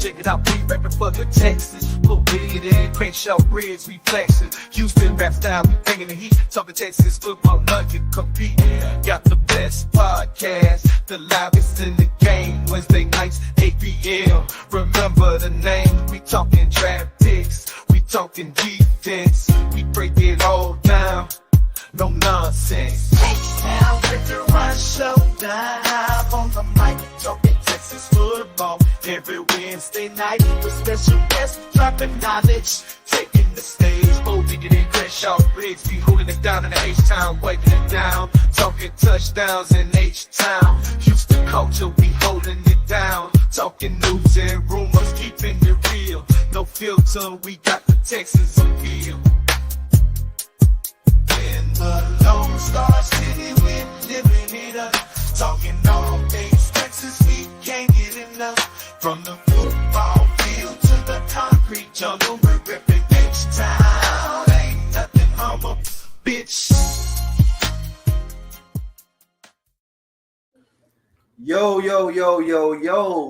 Check it out, we rapping for the Texans. Little bit in Crenshaw Bridge, reflexes. Houston rap style, we bringing the heat. Talking Texas football, nothing compete. Got the best podcast, the livest in the game. Wednesday nights, 8 p.m. Remember the name. We talking draft picks, we talking defense. We break it all down, no nonsense. H-Town, Victor Run Showdown. On the mic, talking Texas football. Every Wednesday night, with special guests dropping knowledge, taking the stage. Oh, digging in Crenshaw Briggs, be holding it down in the H-Town, wiping it down. Talking touchdowns in H-Town. Houston culture, we holding it down. Talking news and rumors, keeping it real. No filter, we got the Texans appeal. In the Lone Star City, we're living it up. Talking all things Texas, we can't get enough. From the football field to the concrete jungle, we're ripping H-Town. Ain't nothing humble, bitch. Yo.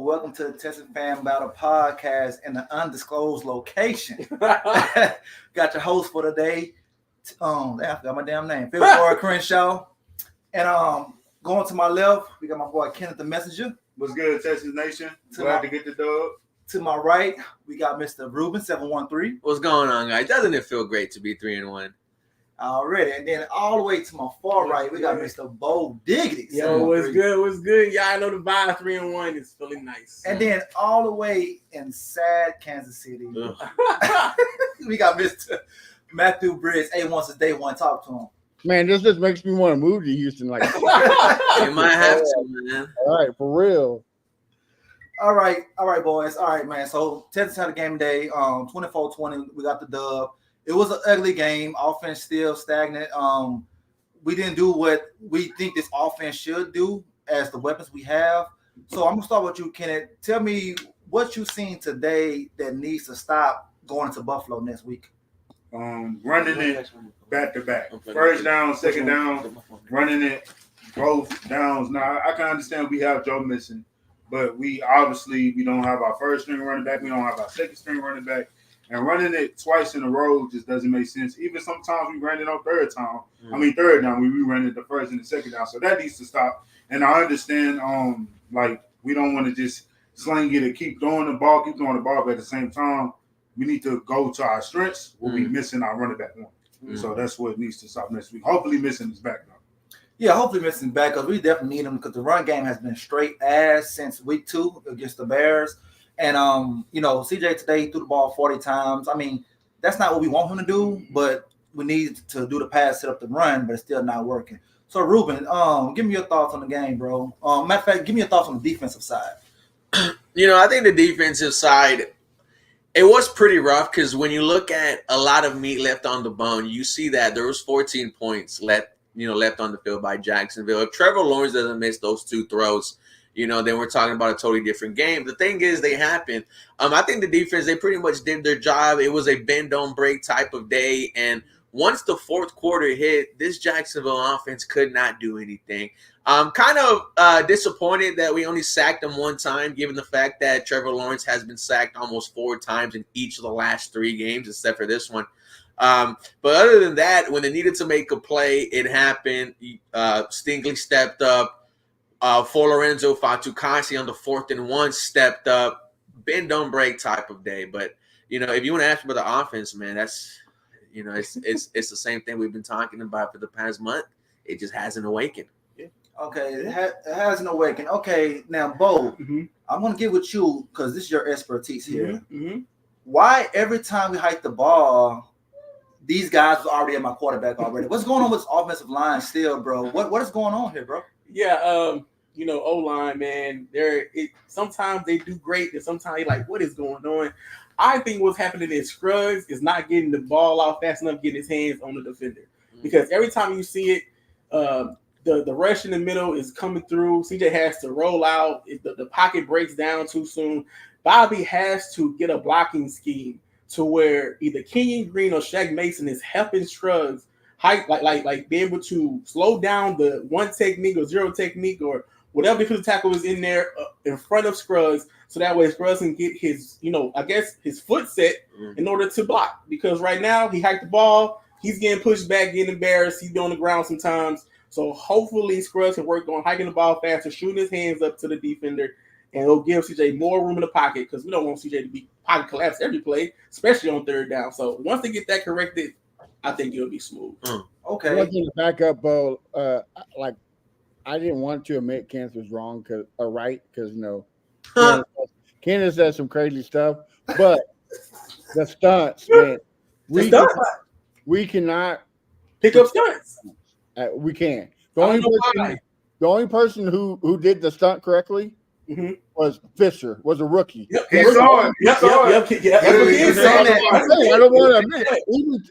Welcome to the Texas Fan Battle Podcast in an undisclosed location. Got your host for today. I forgot my damn name. Phil Crenshaw. And going to my left, we got my boy Kenneth the Messenger. What's good, Texas Nation? Glad to get the dub. To my right, we got Mr. Ruben 713. What's going on, guys? Doesn't it feel great to be 3-1? Already. And then all the way to my far right, we got Mr. Bo Diggity. Yo, what's good? Y'all know the vibe 3-1 is feeling nice. And then all the way in sad Kansas City, we got Mr. Matthew Briggs. A1 since day one. Talk to him. Man, this just makes me want to move to Houston. Like, You might have to, man. All right, for real. All right, boys. All right, man. So Texas had a game day. 24-20. We got the dub. It was an ugly game. Offense still stagnant. We didn't do what we think this offense should do as the weapons we have. So I'm gonna start with you, Kenneth. Tell me what you seen today that needs to stop going to Buffalo next week. Running it back to back. First down, second down, running it both downs. Now I can understand we have Joe missing, but we don't have our first string running back. We don't have our second string running back. And running it twice in a row just doesn't make sense. Even sometimes we ran it on third down. We ran it the first and the second down. So that needs to stop. And I understand, we don't want to just sling it and keep throwing the ball, but at the same time, we need to go to our strengths. We'll be missing our running back one. So that's what needs to stop next week. Hopefully missing his back though. Yeah, hopefully missing back because we definitely need him because the run game has been straight ass since week 2 against the Bears. And, CJ today threw the ball 40 times. I mean, that's not what we want him to do, but we need to do the pass, set up the run, but it's still not working. So, Ruben, give me your thoughts on the game, bro. Matter of fact, give me your thoughts on the defensive side. I think the defensive side, it was pretty rough because when you look at a lot of meat left on the bone, you see that there was 14 points left on the field by Jacksonville. If Trevor Lawrence doesn't miss those 2 throws, then we're talking about a totally different game. The thing is, they happen. I think the defense, they pretty much did their job. It was a bend, don't break type of day. And once the fourth quarter hit, this Jacksonville offense could not do anything. I'm kind of disappointed that we only sacked him 1 time, given the fact that Trevor Lawrence has been sacked almost 4 times in each of the last 3 games, except for this one. But other than that, when they needed to make a play, it happened. Stingley stepped up. For Lorenzo Fatukasi on the 4th and 1 stepped up, bend don't break type of day. But if you want to ask about the offense, man, that's it's the same thing we've been talking about for the past month. It just hasn't awakened. Okay, it hasn't awakened. Okay, now Bo, I'm gonna get with you because this is your expertise here. Why every time we hike the ball, these guys are already at my quarterback already? What's going on with this offensive line still, bro? What is going on here, bro? Yeah, O-line, man, sometimes they do great, and sometimes you're like, what is going on? I think what's happening is Scruggs is not getting the ball out fast enough, getting his hands on the defender. Because every time you see it, the rush in the middle is coming through. CJ has to roll out. The pocket breaks down too soon. Bobby has to get a blocking scheme to where either Kenyon Green or Shaq Mason is helping Scruggs like being able to slow down the 1 technique or 0 technique or whatever defensive tackle is in there in front of Scruggs, so that way Scruggs can get his, I guess his foot set in order to block. Because right now he hiked the ball, he's getting pushed back, getting embarrassed, he's on the ground sometimes. So hopefully Scruggs can work on hiking the ball faster, shooting his hands up to the defender, and it'll give CJ more room in the pocket because we don't want CJ to be pocket collapse every play, especially on third down. So once they get that corrected, I think it'll be smooth. Okay. Looking back up, Bo, I didn't want to admit Kansas was wrong because Kansas said some crazy stuff, but the stunts, man, we cannot pick up stunts. We can. The only person who did the stunt correctly was Fisher, was a rookie. Yep. He saw it. Yep. I don't want to admit it.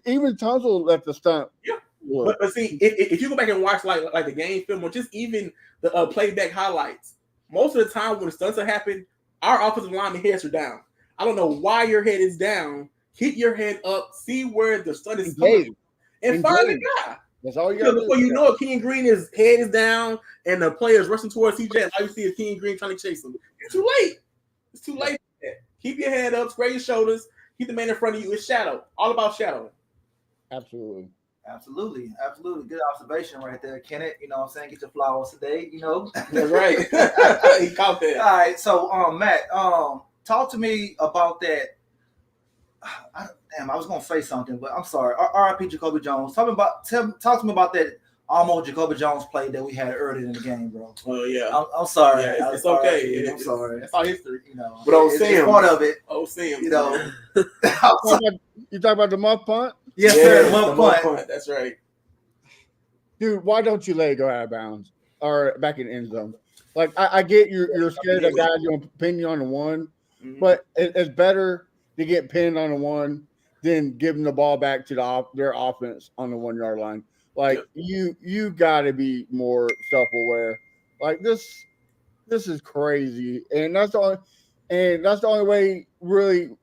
Even Tunsil let the stunt. Yeah. But see, if you go back and watch like the game film or just even the playback highlights, most of the time when the stunts are happening, our offensive lineman heads are down. I don't know why your head is down. Keep your head up. See where the stunt is coming, and find the guy. That's all you got to do. Before you know it, King Green's head is down, and the player's rushing towards CJ. And all you see is King Green trying to chase him. It's too late. It's too late. Keep your head up, square your shoulders, keep the man in front of you. It's shadow. All about shadowing. Absolutely. Good observation right there, Kenneth. You know what I'm saying? Get your flowers today, That's right. He caught that. All right, so Matt, talk to me about that. I was gonna say something, but I'm sorry. R.I.P. Jacoby Jones. Talk to me about that almost Jacoby Jones play that we had earlier in the game, bro. Oh yeah. I'm sorry. Yeah, it's okay. I'm sorry. That's all history. But it's part of it. Sam. You talk about the muff punt? Yes, sir. The muff punt. That's right. Dude, why don't you let it go out of bounds or back in the end zone? Like I get you're scared that guys gonna pin you on the one, but it's better to get pinned on the one than giving the ball back to their offense on the 1 yard line. Like you got to be more self-aware. Like this is crazy, and that's the only way. Really,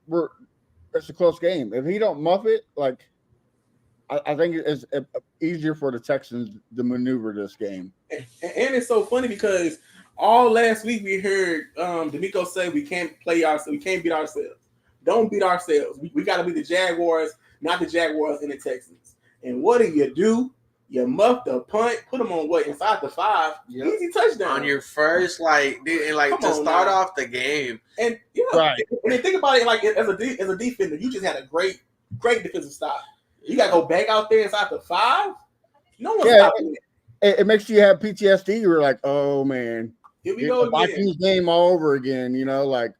it's a close game. If he don't muff it, like I think it's easier for the Texans to maneuver this game. And it's so funny because all last week we heard D'Amico say we can't play ourselves, we can't beat ourselves. Don't beat ourselves. We got to be the Jaguars, not the Jaguars and the Texans. And what do? You muff the punt, put them on inside the 5, easy touchdown on your first to start off the game. And right. When you think about it, like as a defender, you just had a great defensive stop. You got to go back out there inside the 5. No one's stopping it. It makes you have PTSD. You're like, oh man, here we go again. Vikings game all over again. Like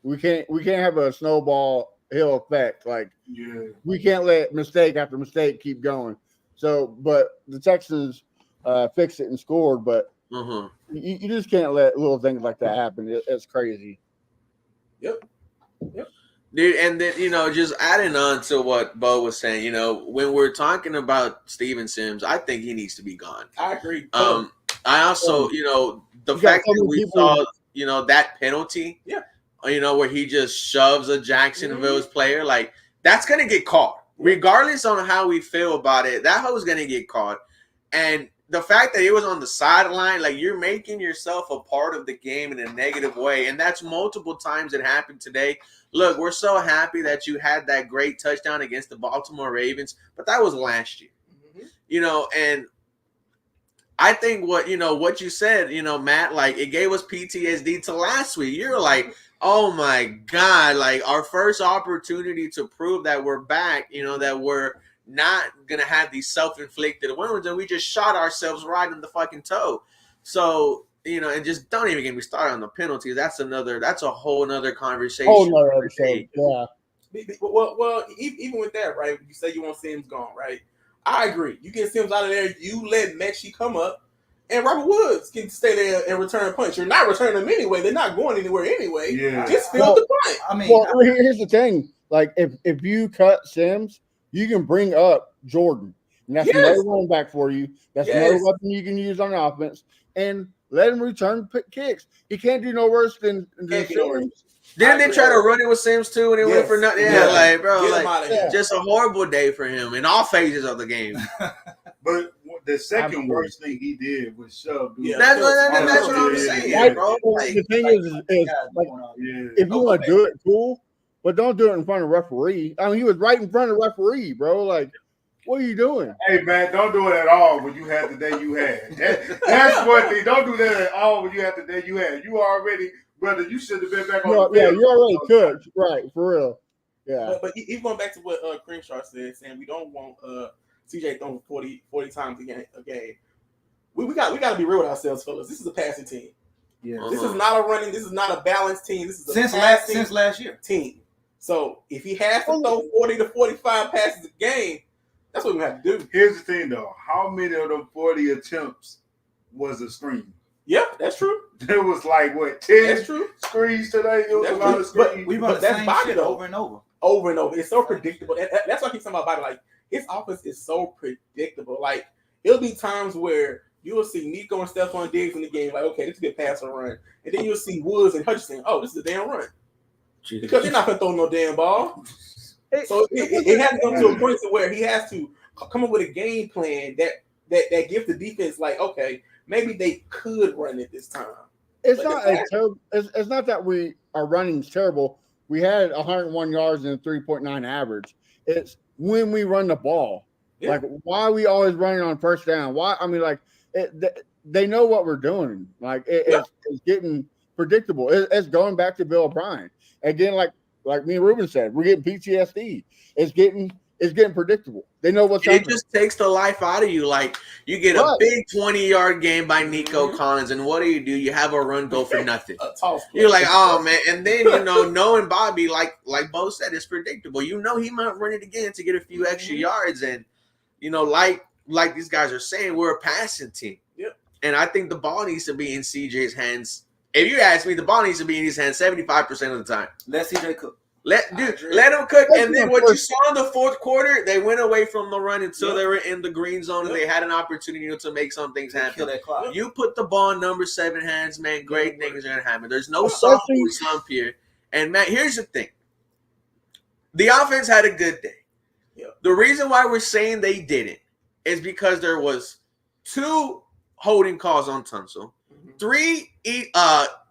we can't have a snowball hill effect. Like we can't let mistake after mistake keep going. So, but the Texans fixed it and scored. But you just can't let little things like that happen. It's crazy. Yep. Dude, and then, just adding on to what Bo was saying, when we're talking about Steven Sims, I think he needs to be gone. I agree. I also, the fact that we saw, that penalty, where he just shoves a Jacksonville's player, like, that's going to get caught. Regardless on how we feel about it, that was going to get caught. And the fact that it was on the sideline, like, you're making yourself a part of the game in a negative way. And that's multiple times it happened today. Look, we're so happy that you had that great touchdown against the Baltimore Ravens, but that was last year. And I think what you said, Matt, like, it gave us PTSD to last week. You're like, oh my God, like, our first opportunity to prove that we're back, that we're not going to have these self-inflicted wounds, and we just shot ourselves right in the fucking toe. So, and just don't even get me started on the penalties. That's a whole nother conversation. Yeah. Well, even with that, right, you say you want Sims gone, right? I agree. You get Sims out of there, you let Mechie come up, and Robert Woods can stay there and return punch. You're not returning them anyway. They're not going anywhere anyway. Yeah. Just field the punt. Here's the thing. Like, if you cut Sims, you can bring up Jordan. And that's another running back for you. That's another weapon you can use on offense. And let him return kicks. He can't do no worse than Sims. Didn't they try to run it with Sims too and it went for nothing? Yeah, like, bro, just a horrible day for him in all phases of the game. But the second Absolutely. worst thing he did was shove. Dude. Yeah. That's what I'm Yeah, saying, yeah. bro. Like, The thing is like, Yeah. if you want to do it, cool, but don't do it in front of referee. I mean, he was right in front of referee, bro. Like, what are you doing? Hey man, don't do it at all when you had the day you had. That's one thing. Don't do that at all when you had the day you had. You already, brother. You should have been back on the Yeah, field. you already cooked, right? For real. Yeah. But even going back to what Crenshaw said, saying we don't want CJ throwing 40 times a game. We got to be real with ourselves, fellas. This is a passing team. Yeah. This is not a running. This is not a balanced team. This is a Since last year. team. So if he has to throw 40 to 45 passes a game, that's what we have to do. Here's the thing, though. How many of them 40 attempts was a screen? Yeah, that's true. There was like what 10 That's true. screens today. It was That's a lot true. of screens. We run the that's same Bobby, shit though. over and over. Over and over. It's so predictable. That's why I keep saying about Bobby. Like, his offense is so predictable. Like, it'll be times where you will see Nico and Stephon Diggs in the game. Like, okay, this is a good pass or run. And then you'll see Woods and Hutchinson. Oh, this is a damn run. Because they're not going to throw no damn ball. So it has to come to a point to where he has to come up with a game plan that gives the defense, like, okay, maybe they could run it this time. It's not a terrible. It's not that we are running terrible. We had 101 yards and a 3.9 average. It's when we run the ball. Yeah. Like, why are we always running on first down? Why? I mean, like, they know what we're doing. Like, it's getting predictable. It's going back to Bill O'Brien again. Like me and Ruben said, we're getting PTSD. It's getting predictable. They know what's happening. It just takes the life out of you. Like, you get a big 20-yard game by Nico Collins, and what do? You have a run go for nothing. You're like, oh man, and then knowing Bobby, like Bo said, it's predictable. You know he might run it again to get a few extra yards, and like these guys are saying, we're a passing team. Yep. And I think the ball needs to be in CJ's hands. If you ask me, the ball needs to be in his hands 75% of the time. Let CJ cook. Let him cook. And then what you saw in the fourth quarter, they went away from the run until they were in the green zone and they had an opportunity to make some things happen. Kill that clock. You put the ball in number 7 hands, man, great things are going to happen. There's no sophomore slump here. And, Matt, here's the thing. The offense had a good day. Yeah. The reason why we're saying they didn't is because there was 2 holding calls on Tunsil, 3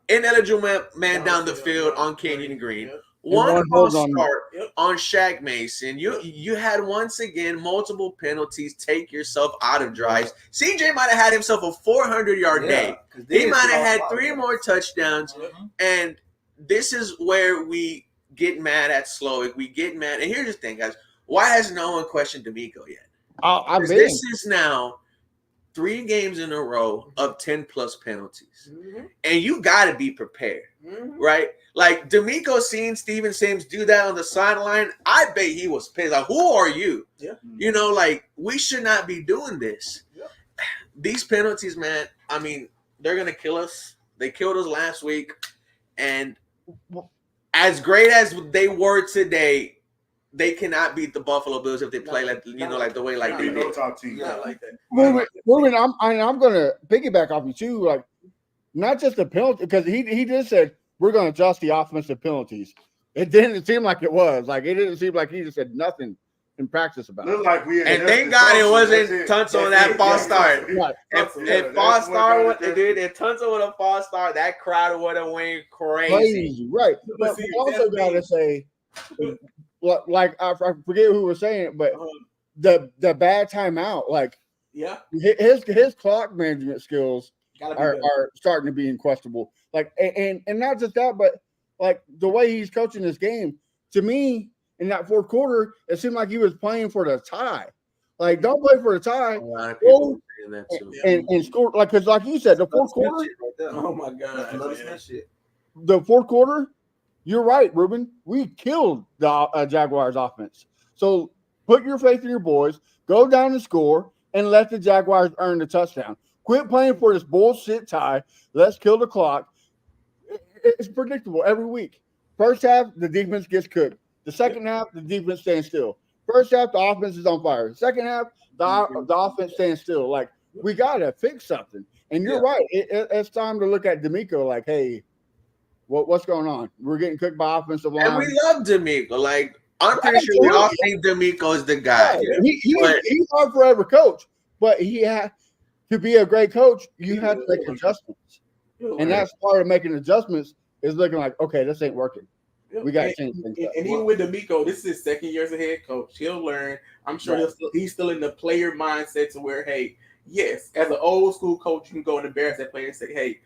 ineligible man down the field on Kenyon Green, 1 false start on Shaq Mason. You had once again multiple penalties. Take yourself out of drives. CJ might have had himself a 400-yard day. He might have had 3 more touchdowns. And this is where we get mad at Slowick. We get mad. And here's the thing, guys. Why has no one questioned D'Amico yet? This is now 3 games in a row of 10-plus penalties. And you got to be prepared, right? Like, D'Amico seeing Steven Sims do that on the sideline, I bet he was pissed. Like, who are you? Yeah. We should not be doing this. Yeah. These penalties, man, I mean, they're going to kill us. They killed us last week. And as great as they were today, they cannot beat the Buffalo Bills if they play like the way they did. Top team. Yeah, like that. Ruben, I'm going to piggyback off you too. Like, not just the penalty, because he just said we're going to adjust the offensive penalties. It didn't seem like it was. Like, it didn't seem like he just said nothing in practice about it. Like and thank God it wasn't Tunsil on that false start. Right. If false start would if Tunsil would have false start, that crowd would have went crazy. Right. But we also got to say, like, I forget who was saying it, but the bad timeout, like, his clock management skills are starting to be questionable. Like, and not just that, but like the way he's coaching this game, to me, in that fourth quarter, it seemed like he was playing for the tie. Like, don't play for the tie. A lot of people saying that too. And score, like, because like you said, the fourth quarter. Oh my God, the fourth quarter. You're right, Ruben. We killed the Jaguars offense. So put your faith in your boys. Go down and score, and let the Jaguars earn the touchdown. Quit playing for this bullshit tie. Let's kill the clock. It's predictable every week. First half, the defense gets cooked. The second half, the defense stands still. First half, the offense is on fire. Second half, the offense stands still. Like, we got to fix something. And you're right. It's time to look at D'Amico like, hey, what's going on? We're getting cooked by offensive line. And we love D'Amico. Like, I'm pretty sure we all think D'Amico is the guy. Yeah, he's our forever coach. but he had to be a great coach. You have to make adjustments, and that's part of making adjustments is looking like, okay, this ain't working. We got to change things. And even with D'Amico, this is his second year as a head coach. He'll learn. I'm sure he's still in the player mindset to where, hey, yes, as an old school coach, you can go and embarrass that player and say, hey,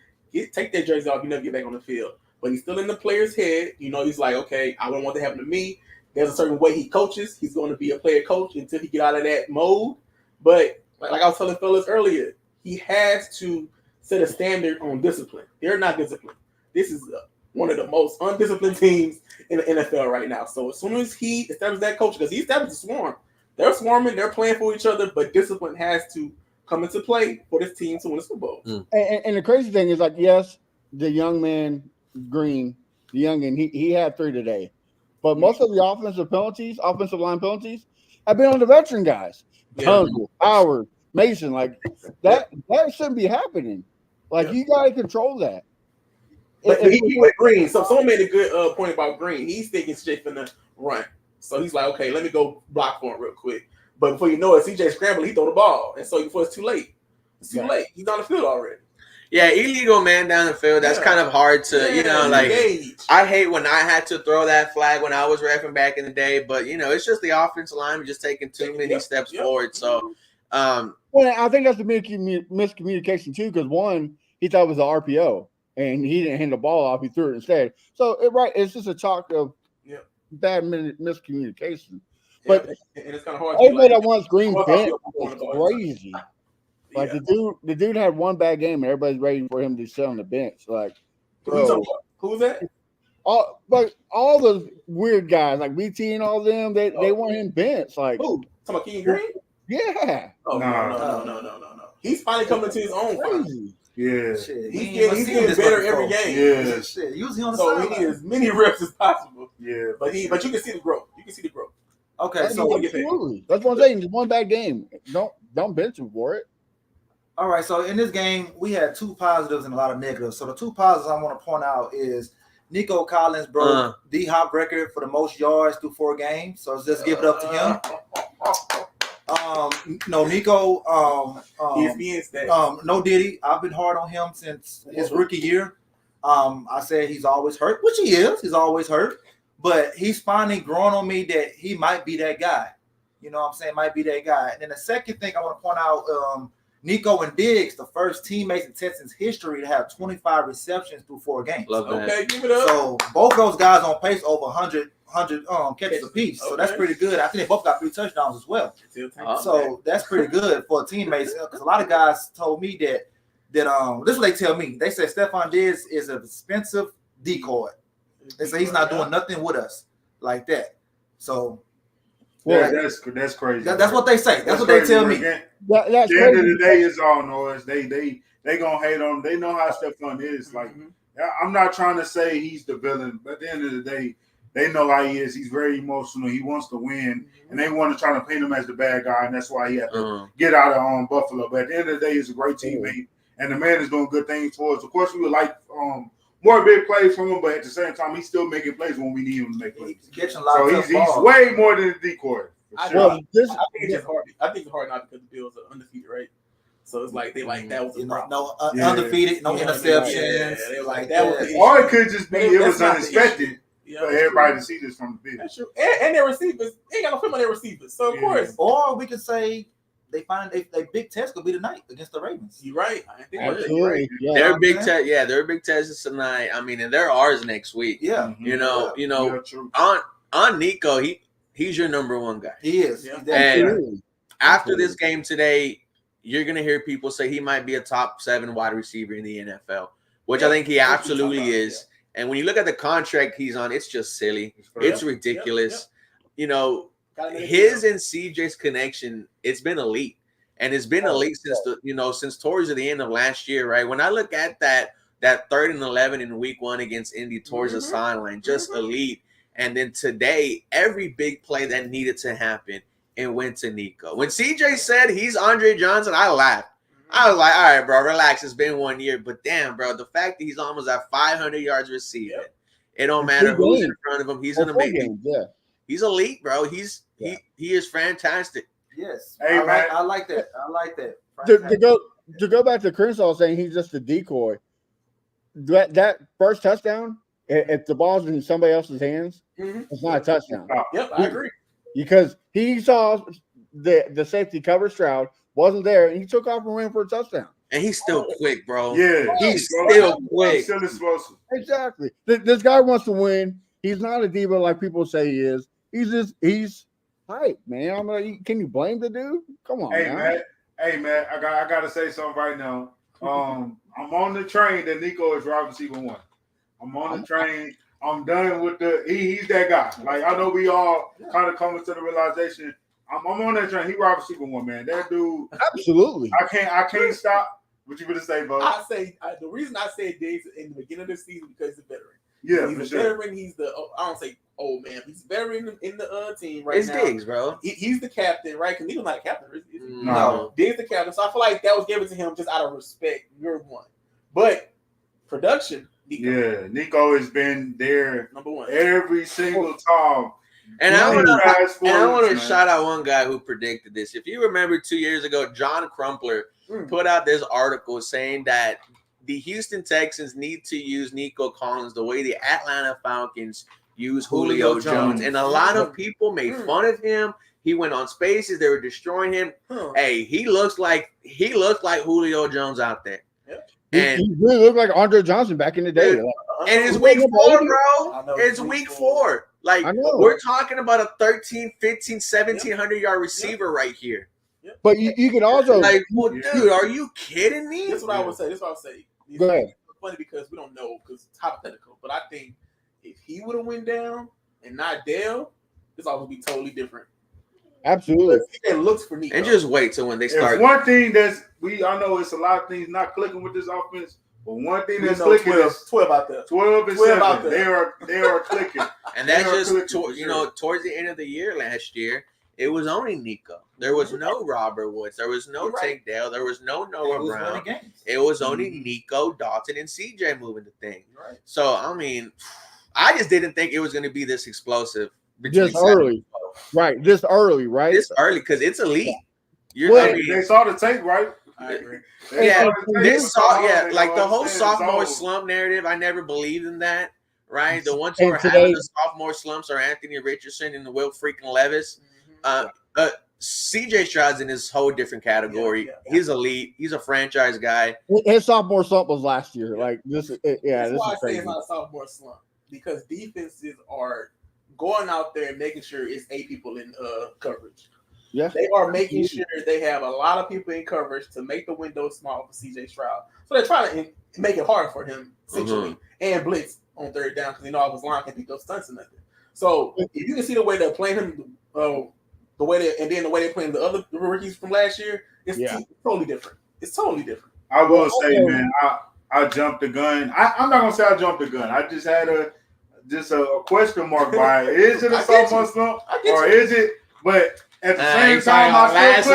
take that jersey off. You never get back on the field. But he's still in the player's head. He's like, okay, I don't want that to happen to me. There's a certain way he coaches. He's going to be a player coach until he get out of that mode. But like I was telling fellas earlier, he has to set a standard on discipline. They're not disciplined. This is one of the most undisciplined teams in the NFL right now. So as soon as he establishes that culture, because he established a swarm, they're swarming, they're playing for each other, but discipline has to come into play for this team to win the Super Bowl. And the crazy thing is, like, yes, the young man Green, the youngin, he had 3 today, but most of the offensive line penalties, have been on the veteran guys. Turnbull, Howard, Mason, like that shouldn't be happening. Like you got to control that. But he went Green. So someone made a good point about Green. He's thinking CJ finna run. So he's like, okay, let me go block for him real quick. But before you know it, CJ scrambled, he throw the ball. And so before it's too late. It's too late. He's on the field already. Yeah, illegal man down the field. That's kind of hard to, engage. I hate when I had to throw that flag when I was reffing back in the day. But, it's just the offensive line just taking too many steps forward. So, well, I think that's the miscommunication, too, because one, he thought it was an RPO. And he didn't hand the ball off; he threw it instead. So it's just a chalk of bad miscommunication. But and it's kind of hard. Everybody that wants Green bent is crazy. Like the dude had one bad game, and everybody's ready for him to sit on the bench. Like, bro, who's that? All the weird guys like BT and all them, they want him benched. Like, who? Talking about King Green? Yeah. Oh no. He's finally coming to his own. Crazy. Yeah, Shit, he's getting better every game. Yeah, shit. Usually on the so sideline. he needs as many reps as possible. Yeah, but you can see the growth. Okay, absolutely. That's what I'm saying. Just one bad game. Don't bench him for it. All right. So in this game, we had 2 positives and a lot of negatives. So the 2 positives I want to point out is Nico Collins broke D-Hop record for the most yards through 4 games. So let's just give it up to him. Nico, no Diddy. I've been hard on him since his rookie year. I said he's always hurt, which he is. He's always hurt, but he's finally growing on me that he might be that guy. You know what I'm saying? Might be that guy. And then the second thing I want to point out, Nico and Diggs, the first teammates in Texans history to have 25 receptions through 4 games. Okay, give it up. So both those guys on pace over 100 catches apiece. So that's pretty good. I think they both got 3 touchdowns as well. So that's pretty good for teammates. Because a lot of guys told me that this is what they tell me. They said Stephon Diggs is an expensive decoy. They say he's not doing nothing with us like that. So that's crazy. That's what they say. That's what they tell me. That's the end of the day, it's all noise. They gonna hate on him. They know how Stephon is. Like, I'm not trying to say he's the villain, but at the end of the day, they know how he is. He's very emotional. He wants to win, and they want to try to paint him as the bad guy, and that's why he had to get out of Buffalo. But at the end of the day, he's a great teammate, and the man is doing good things for us. Of course, we would like more big plays from him, but at the same time, he's still making plays when we need him to make plays. He's way more than a decoy. Sure. I think it's just hard. I think it's hard not because the Bills are undefeated, right? So it's like they that was a problem. Undefeated, no interceptions. Yeah, they like that was. Or it could just be it was unexpected. For everybody to see this from the Bills. That's true. And their receivers, they ain't got no film on their receivers. So of course. Or we could say they find they big test could be tonight against the Ravens. You're right. I think absolutely. Yeah. They're big test. Yeah, they're big tests tonight. I mean, and they're ours next week. Yeah. On Nico, he's your number 1 guy. He is. Yeah. And after this game today, you're gonna hear people say he might be a top 7 wide receiver in the NFL, which I think he absolutely is. And when you look at the contract he's on, it's just silly. It's ridiculous. His and CJ's connection, it's been elite. And it's been elite since towards the end of last year, right? When I look at that 3rd and 11 in week 1 against Indy towards the sideline, just elite. And then today, every big play that needed to happen, it went to Nico. When CJ said he's Andre Johnson, I laughed. I was like, all right, bro, relax. It's been 1 year. But damn, bro, the fact that he's almost at 500 yards receiving, it don't matter who's in front of him. He's going to make it. Yeah. He's elite, bro. He is fantastic. Yes. Hey, man. I like that. I like that. To go back to Crenshaw saying he's just a decoy. That first touchdown, if the ball's in somebody else's hands, it's not a touchdown. Yep, I agree. Because he saw the safety cover Stroud wasn't there, and he took off and ran for a touchdown. And he's still quick, bro. Yeah, He's still quick. He's still explosive. Exactly. This guy wants to win. He's not a diva like people say he is. He's hype, man. I'm like, can you blame the dude? Come on, man. Man, I gotta say something right now. I'm on the train that Nico is wide receiver 1. I'm on the train. I'm done with he's that guy. Like, I know we all kind of coming to the realization. I'm on that train. He wide receiver 1, man. That dude. Absolutely. I can't stop. What you gonna say, Bo? I say the reason I said Diggs in the beginning of the season because he's a veteran. Yeah, he's for a sure. veteran. He's I don't say old man. He's a veteran in the team right now. It's Diggs, bro. He's the captain, right? Because Nico's not a captain. Is he? No. Diggs the captain. So I feel like that was given to him just out of respect. You're one, but production. Nico has been there number 1 every single time. And I want to man. shout out one guy who predicted this. If you remember 2 years ago, John Crumpler put out this article saying that the Houston Texans need to use Nico Collins the way the Atlanta Falcons use Julio Jones. And a lot of people made fun of him. He went on Spaces. They were destroying him. Hey, he looks like Julio Jones out there. And he really looked like Andre Johnson back in the day. And it's week 4, bro. It's week 4. Like, we're talking about a 13, 15, 1,700-yard receiver right here. But you can also like, well, dude, are you kidding me? That's what I would say. Go ahead. It's funny because we don't know because it's hypothetical. But I think if he would have went down and not Dale, this all would be totally different. Absolutely. It looks for Nico. And just wait till when they start. If one thing I know it's a lot of things not clicking with this offense, but one thing that's clicking is 12 out there. 12 and 12 7. out there. They are clicking. And that's just towards the end of the year last year, it was only Nico. There was no Robert Woods. There was no Tank Dale. There was no Noah Brown. It was only Nico, Dalton, and CJ moving the thing. Right. So I mean, I just didn't think it was going to be this explosive. This early. Right. This early, right? This early because it's elite. They saw the tape, right? I agree. Like the whole sophomore slump narrative, I never believed in that. Right, the ones who are having the sophomore slumps are Anthony Richardson and Will freaking Levis. CJ Stroud's in his whole different category. He's elite. He's a franchise guy. His sophomore slump was last year. Like this, this is why I crazy. say it's not a sophomore slump because defenses are going out there and making sure it's 8 people in coverage. Yeah, they are making sure they have a lot of people in coverage to make the window small for CJ Stroud. So they're trying to make it hard for him essentially and blitz on third down because all of his line can pick up stunts and nothing. So if you can see the way they're playing him, the way they're playing the other rookies from last year, it's totally different. It's totally different. I will say, man, I jumped the gun. I'm not gonna say I jumped the gun. I just had a question mark by it. Is it a sophomore slump or is it? But at the same time, I still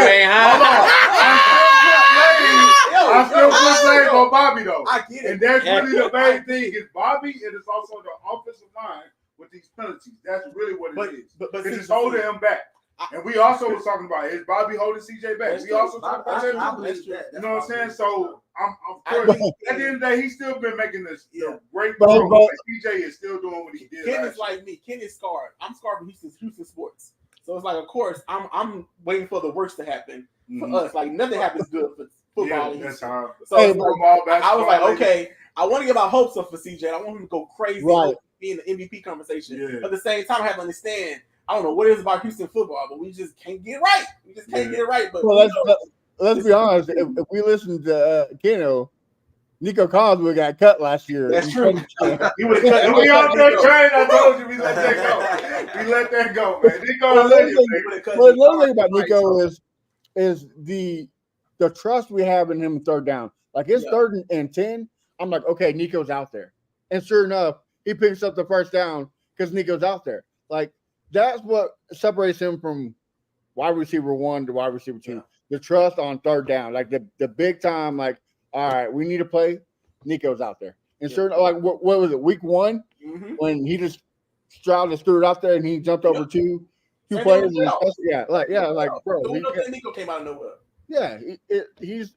put blame on Bobby though. I get it, and that's really the main thing. Is Bobby, and it's also the offensive line with these penalties. That's really what it is. But it's holding him back. And we also was talking about is Bobby holding CJ back. We also talked about that. I believe that. You know what I'm saying? So I'm at the end of the day, he's still been making this great progress. CJ is still doing what he did. Ken is like me. Ken is scarred. I'm scarred from Houston sports. So it's like, of course, I'm waiting for the worst to happen for us. Like nothing happens good for football. Yeah, that's how. So I was like, okay, I want to give our hopes up for CJ. I want him to go crazy, be in the MVP conversation. Yeah. But at the same time, I have to understand. I don't know what it is about Houston football, but we just can't get it right. We just can't get it right. But let's be honest. If we listen to Keno, Nico Collins would have got cut last year. That's true. He was cut. We on that train. I told you we let that go. We let that go, man. Nico, another thing about Nico is the trust we have in him third down. Like it's 3rd and 10. I'm like, okay, Nico's out there, and sure enough, he picks up the first down because Nico's out there. Like. That's what separates him from wide receiver 1 to wide receiver 2. The trust on third down, like the big time, like, all right, we need to play. Nico's out there. And certain, like, what was it, week 1? When he just Stroud just threw it out there and he jumped over 2. two And players. then, Like bro. we know that Nico came out of nowhere. Yeah, he's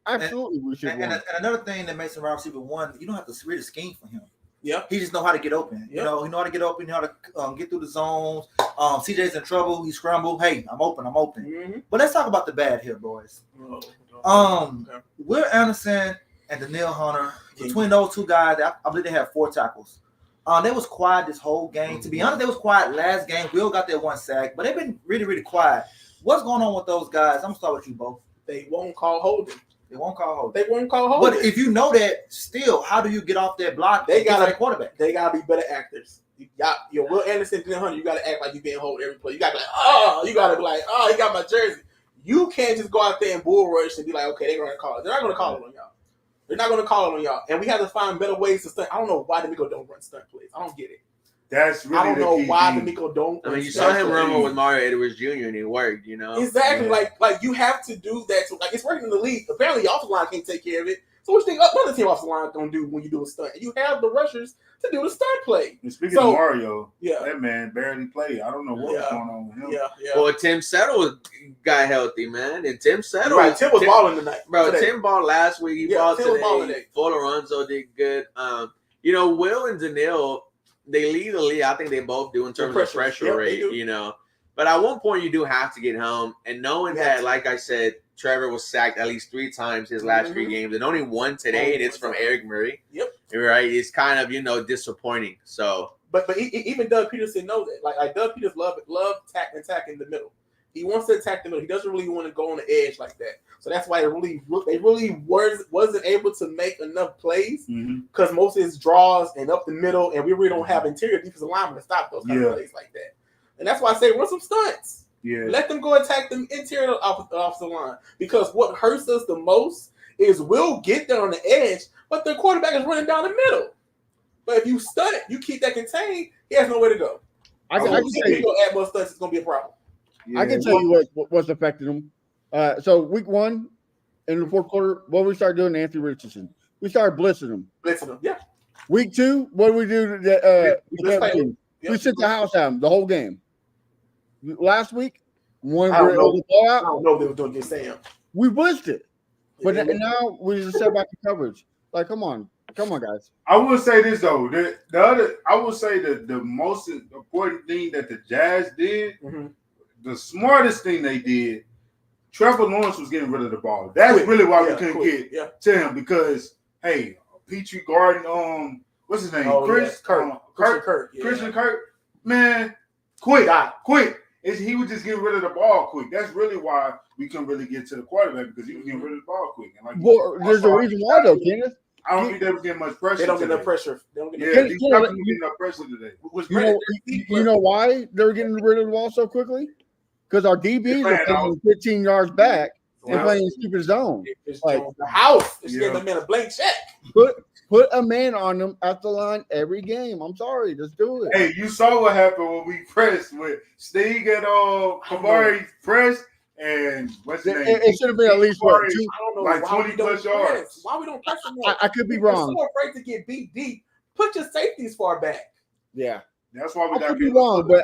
absolutely we should And win. another thing that makes him wide receiver one, you don't have to really scheme for him. Yeah. He just know how to get open. Yeah. He know how to get open, how to get through the zones. CJ's in trouble. He scrambled. Hey, I'm open. Mm-hmm. But let's talk about the bad here, boys. Will Anderson and Daniil Hunter, between those two guys, I believe they had 4 tackles. They was quiet this whole game. To be honest, they was quiet last game. Will got that 1 sack, but they've been really, really quiet. What's going on with those guys? I'm gonna start with you both. They won't call holding. They won't call holding. But if you know that, still, how do you get off that block? They got a quarterback. They gotta be better actors. Your Will Anderson, Daniil Hunter, you gotta act like you being hold every play. You gotta be like, oh, he got my jersey. You can't just go out there and bull rush and be like, okay, they're gonna call it. They're not gonna call it on y'all. They're not gonna call it on y'all. And we have to find better ways to stunt. I don't know why D'Amico don't run stunt plays. I don't get it. That's really I don't know why thing. D'Amico don't. I mean, you saw him rumble with Mario Edwards Jr. and it worked, Exactly. Yeah. Like you have to do that. It's working in the league. Apparently, the offensive line can't take care of it. So what you think another team offensive line gonna do when you do a stunt? You have the rushers to do the stunt play. And speaking of Mario, yeah, that man barely played. I don't know what was going on with him. Yeah. Well, Tim Settle got healthy, man, and Tim Settle. Right, Tim was balling tonight, bro. Today. Tim balled last week. He balled today. Full Lorenzo did good. Will and Daniil, they lead the league. I think they both do in terms of pressure rate. But at one point you do have to get home, and knowing that, like I said, Trevor was sacked at least 3 times his last 3 games, and only 1 today, and it's from Eric Murray. Yep. Right. It's kind of disappointing. So. But even Doug Peterson knows it. Like Doug Peterson love attack in the middle. He wants to attack the middle. He doesn't really want to go on the edge like that. So that's why they really wasn't able to make enough plays because most of his draws and up the middle, and we really don't have interior defensive linemen to stop those kind of plays like that. And that's why I say run some stunts. Yeah. Let them go attack the interior off the line, because what hurts us the most is we'll get there on the edge, but the quarterback is running down the middle. But if you stunt it, you keep that contained, he has nowhere to go. I can tell you, go add more stunts, it's gonna be a problem. Yeah. I can tell you what's affecting them. So week 1 in the 4th quarter, what we started doing to Anthony Richardson, we started blitzing him. Yeah. Week 2, what did we do? We sent the house at him the whole game. Last week, I don't know if they were doing this, Sam. We blitzed it, but now we just set back the coverage. Like, come on, guys. I will say this though. I will say that the most important thing that the Jazz did, the smartest thing they did, Trevor Lawrence was getting rid of the ball. That's really why we couldn't get to him, because hey, Petrie Garden, what's his name? Christian Kirk, man, quick. He was just getting rid of the ball quick. That's really why we couldn't really get to the quarterback, because he was getting rid of the ball quick. And there's a reason why though, Kenneth. I don't think they were getting much pressure. They don't get enough pressure. These guys didn't get enough pressure today. You know why they were getting rid of the ball so quickly? Because our DBs are playing 15 yards back and playing stupid zone. It's like the house is giving them in a blank check. Put a man on them at the line every game. I'm sorry, just do it. Hey, you saw what happened when we pressed with Stig and Kamari pressed, and what's his name? It should have been at least what, like 20 plus yards. Why we don't press them? I could be wrong. You're so afraid to get beat deep. Put your safeties far back. Yeah, that's why we got. I could be wrong, but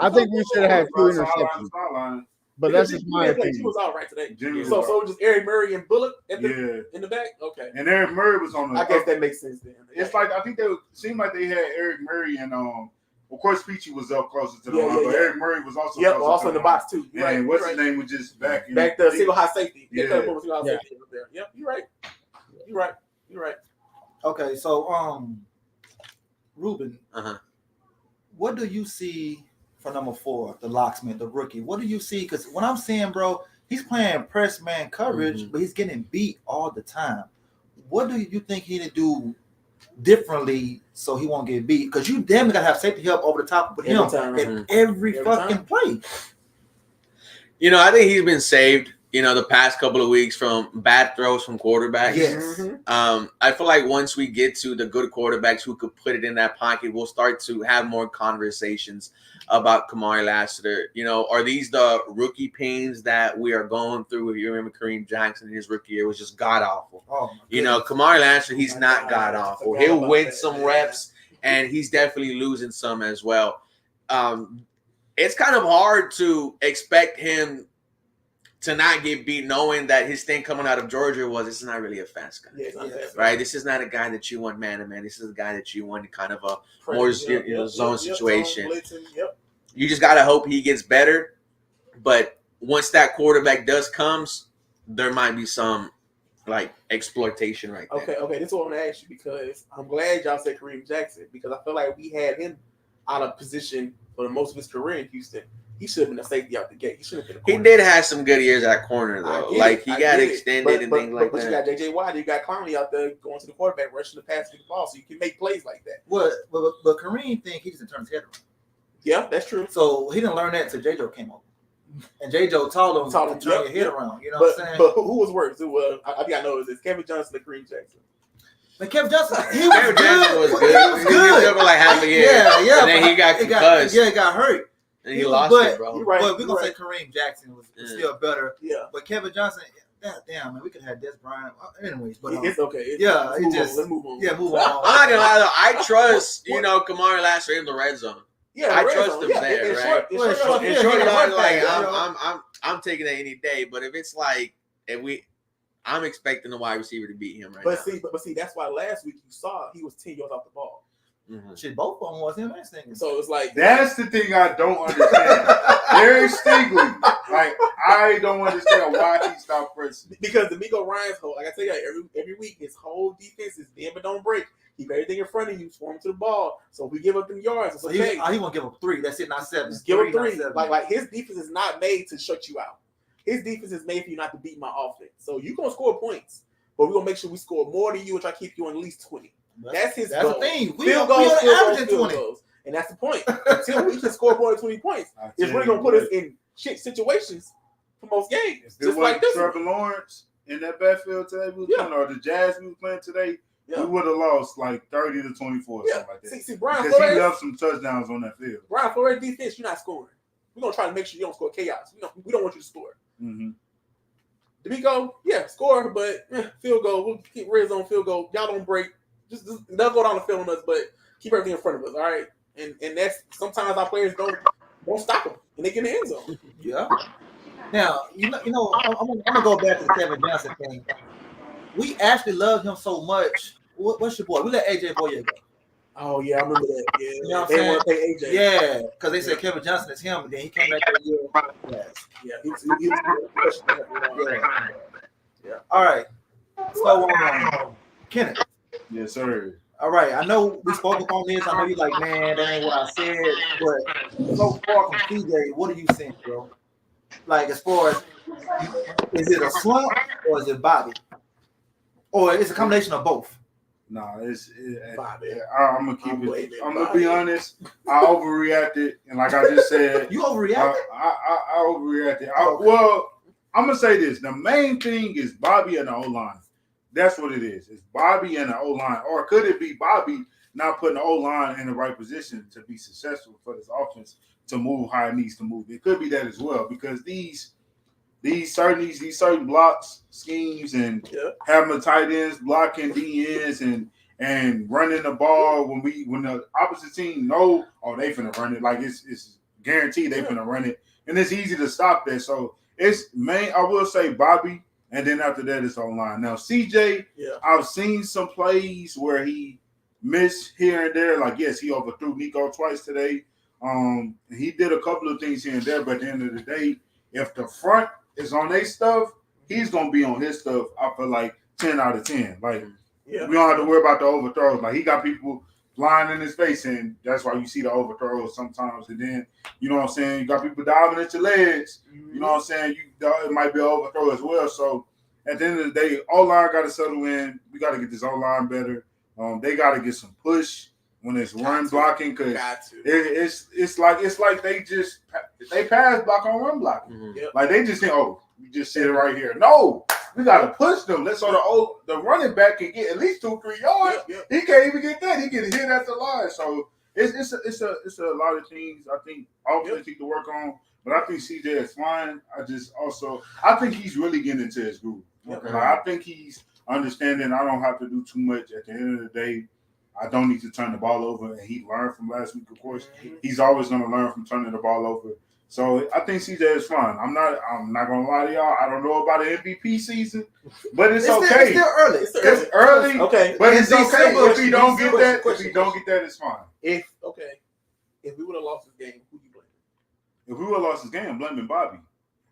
I think we should have had 2 interceptions. But that's just my opinion. He was all right today. So just Eric Murray and Bullock in the back? Okay. And Eric Murray was on the. I guess that makes sense then. It's like, I think they seemed like they had Eric Murray and of course Peachy was up closer to the line, but Eric Murray was also also in the box too. And what's his name was just back the single high safety. There. Yep, you're right. Okay, so Ruben, what do you see for number 4, the locksmith, the rookie? What do you see? Because when I'm seeing, bro, he's playing press man coverage, but he's getting beat all the time. What do you think he need to do differently so he won't get beat? Because you damn gotta have safety help over the top of him in every fucking play. I think he's been saved, the past couple of weeks from bad throws from quarterbacks. Yes. I feel like once we get to the good quarterbacks who could put it in that pocket, we'll start to have more conversations about Kamari Lassiter. Are these the rookie pains that we are going through? If you remember Kareem Jackson in his rookie year was just god-awful. Kamari Lassiter, he's not god-awful. He'll win some reps, and he's definitely losing some as well. it's kind of hard to expect him to not get beat, knowing that his thing coming out of Georgia was this is not really a fast guy. Yeah, it's not fast. Right? This is not a guy that you want man to man. This is a guy that you want kind of a Pressure, more zone situation. Zone blitzing, yep. You just gotta hope he gets better. But once that quarterback does comes, there might be some like exploitation right there. Okay. This is what I'm gonna ask you because I'm glad y'all said Kareem Jackson because I feel like we had him out of position for the most of his career in Houston. He should have been a safety out the gate. He should have been a He corner. did have some good years at corner though. Like he got extended and things like but that. you got JJ Watt, you got Clowney out there going to the quarterback, rushing the pass to the ball, so you can make plays like that. But Kareem think he just turned his head around. Yeah, that's true. So he didn't learn that until J-Jo came over. And J-Jo taught him to turn your head around. You know what I'm saying? But who was worse? I think I know is Kevin Johnson or Kareem Jackson? But Kevin Johnson, he was Kevin good. Johnson was good. He was good. He was for like half a year. Yeah. And then he got concussed. He got hurt. And he lost it, bro. You're right. But we're going to say Kareem Jackson was still better. Yeah. But Kevin Johnson, damn, man, we could have Des Bryant. Anyways, but it's okay. Let's move on. I'm not gonna lie though. I trust Kamari Lassiter in the red zone. Yeah, I trust him there, right? It's Short yard, like yeah. I'm taking that any day. But if it's like I'm expecting the wide receiver to beat him right now. But see, that's why last week you saw he was 10 yards off the ball. Mm-hmm. Shit, both of them was him and Stingley. So it's like that's the thing I don't understand. Derek Stingley, like I don't understand why he stopped pressing. Because D'Amico Ryan's whole, like I tell you, every week his whole defense is bend but don't break. Keep everything in front of you, swarm to the ball. So if we give up them yards, it's okay. He won't give up 3. That's it, not 7. Just give up 3. Like his defense is not made to shut you out. His defense is made for you not to beat my offense. So you're gonna score points, but we're gonna make sure we score more than you and try to keep you on at least 20. That's his goal. The thing. We field are averaging 20. goals. And that's the point. Until we can score more than 20 points, it's really gonna put us in shit situations for most games. Just like this. Trevor Lawrence in that backfield today we was playing, or the Jazz we was playing today, we would have lost like 30 to 24 or something like that. See, Brian because Flores, he left some touchdowns on that field. Brian Flores defense, you're not scoring. We're gonna try to make sure you don't score chaos. We don't want you to score. Mm-hmm. D'Amico, score, but field goal. We'll keep red zone field goal. Y'all don't break. Just they'll go down the field on us, but keep everything in front of us. All right, and that's sometimes our players don't stop them and they get in the end zone. Yeah. Now you know I'm gonna go back to the Kevin Johnson thing. We actually love him so much. What's your boy? We let AJ Boye go. Oh yeah, I remember that. Yeah, you know what they I'm want to pay AJ. Yeah, because they said Kevin Johnson is him, and then he came back that year. Yeah, he was yeah. All right. So Kenneth. Yes, sir. All right, I know we spoke upon this. I know you're like, man, that ain't what I said. But so far from CJ, what are you saying, bro? Like, as far as, is it a slump or is it Bobby? Or it's a combination of both? No, Bobby. I'm gonna keep it. I'm gonna be honest. I overreacted, and like I just said, you overreacted. I overreacted. Well, I'm gonna say this: the main thing is Bobby and the O line. That's what it is. It's Bobby and the O line, or could it be Bobby not putting the O line in the right position to be successful for this offense to move how it needs to move? It could be that as well, because these certain blocks schemes and having the tight ends blocking DNs and running the ball when the opposite team know they finna run it, like it's guaranteed they finna run it, and it's easy to stop that. So it's I will say Bobby. And then after that, it's online. Now, CJ, I've seen some plays where he missed here and there. Like, yes, he overthrew Nico twice today. He did a couple of things here and there. But at the end of the day, if the front is on their stuff, he's going to be on his stuff, I feel like, 10 out of 10. Like, we don't have to worry about the overthrows. Like, he got people flying in his face, and that's why you see the overthrows sometimes. And then, you know what I'm saying, you got people diving at your legs. You know what I'm saying? It might be an overthrow as well. So at the end of the day, O-line got to settle in. We got to get this O-line better. They got to get some push when it's run blocking, because it's like they pass block on run blocking. Mm-hmm. Like they just think, we just sit right here. No, we got to push them. So the running back can get at least 2-3 yards. He can't even get that. He get hit at the line. So it's a lot of things I think offense need to work on. But I think CJ is fine. I think he's really getting into his groove. Like, I think he's understanding I don't have to do too much. At the end of the day, I don't need to turn the ball over, and he learned from last week. Of course, he's always going to learn from turning the ball over. So I think CJ is fine. I'm not gonna lie to y'all. I don't know about an MVP season, but it's okay. It's still early. It's early. Okay, but it's okay if he don't get that. If Question. he don't get that, it's fine. If we would have lost this game, who you blame? If we would have lost this game, I'm blaming Bobby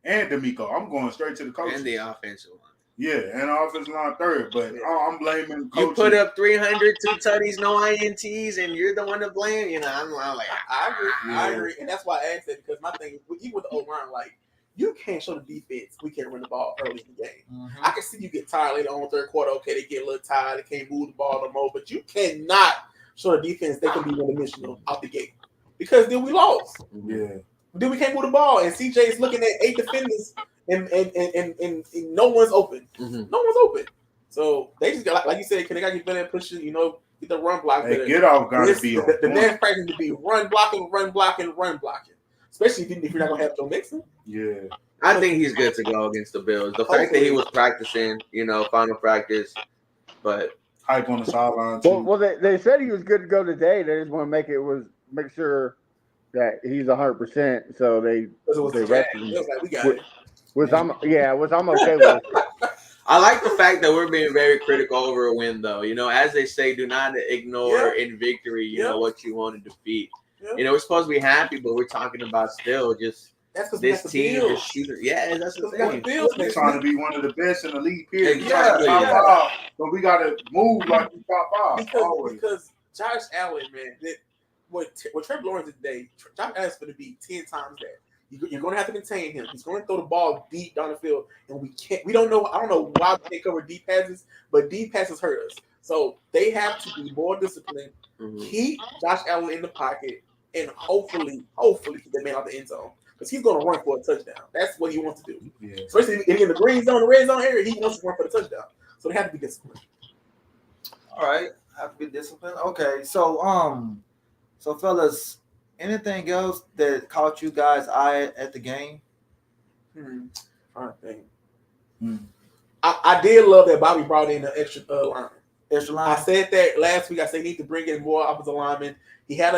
and D'Amico. I'm going straight to the coach And the offensive line. Yeah, and offensive line third, but I'm blaming coaches. You put up 300, 2 tutties, no INTs, and you're the one to blame. You know, I'm like, I agree. Yeah. I agree, and that's why I asked that because my thing, even with the O-line, like you can't show the defense we can't run the ball early in the game. Mm-hmm. I can see you get tired later on third quarter. Okay, they get a little tired, they can't move the ball no more, but you cannot show the defense they can be one-dimensional out the gate because then we lost. Yeah. Then we can't move the ball, and CJ is looking at 8 defenders, and no one's open. Mm-hmm. No one's open. So they just got like you said, they got to get better at pushing. You know, get the run block better. Hey, get off got to be on the point. man's practice to be run blocking. Especially if you're not gonna have Joe Mixon. Yeah. I think he's good to go against the Bills. The fact that he was practicing, you know, final practice, but Hype on the sideline too. Well, they said he was good to go today. They just want to make sure that he's 100%. So they rested him. It was like, we got it. Which I'm okay with. I like the fact that we're being very critical over a win, though. You know, as they say, do not ignore in victory, you know, what you want to defeat. Yeah. You know, we're supposed to be happy, but we're talking about still just That's this team just shooting. Yeah, that's the thing. We're trying to be one of the best in the league, period. Exactly. Top five, but we got to move like we top five. Always. Because Josh Allen, man, what Trevor Lawrence did today, Josh Allen's going to be 10 times that. You're going to have to contain him. He's going to throw the ball deep down the field, and we can't. We don't know. I don't know why we can't cover deep passes, but deep passes hurt us. So they have to be more disciplined. Mm-hmm. Keep Josh Allen in the pocket, and hopefully keep the man out the end zone because he's going to run for a touchdown. That's what he wants to do. Yeah. Especially in the green zone, the red zone area, he wants to run for the touchdown. So they have to be disciplined. All right, have to be disciplined. Okay, so fellas, anything else that caught you guys' eye at the game? Trying to think. I did love that Bobby brought in an extra line. Extra line. I said that last week. I said need to bring in more offensive linemen. He had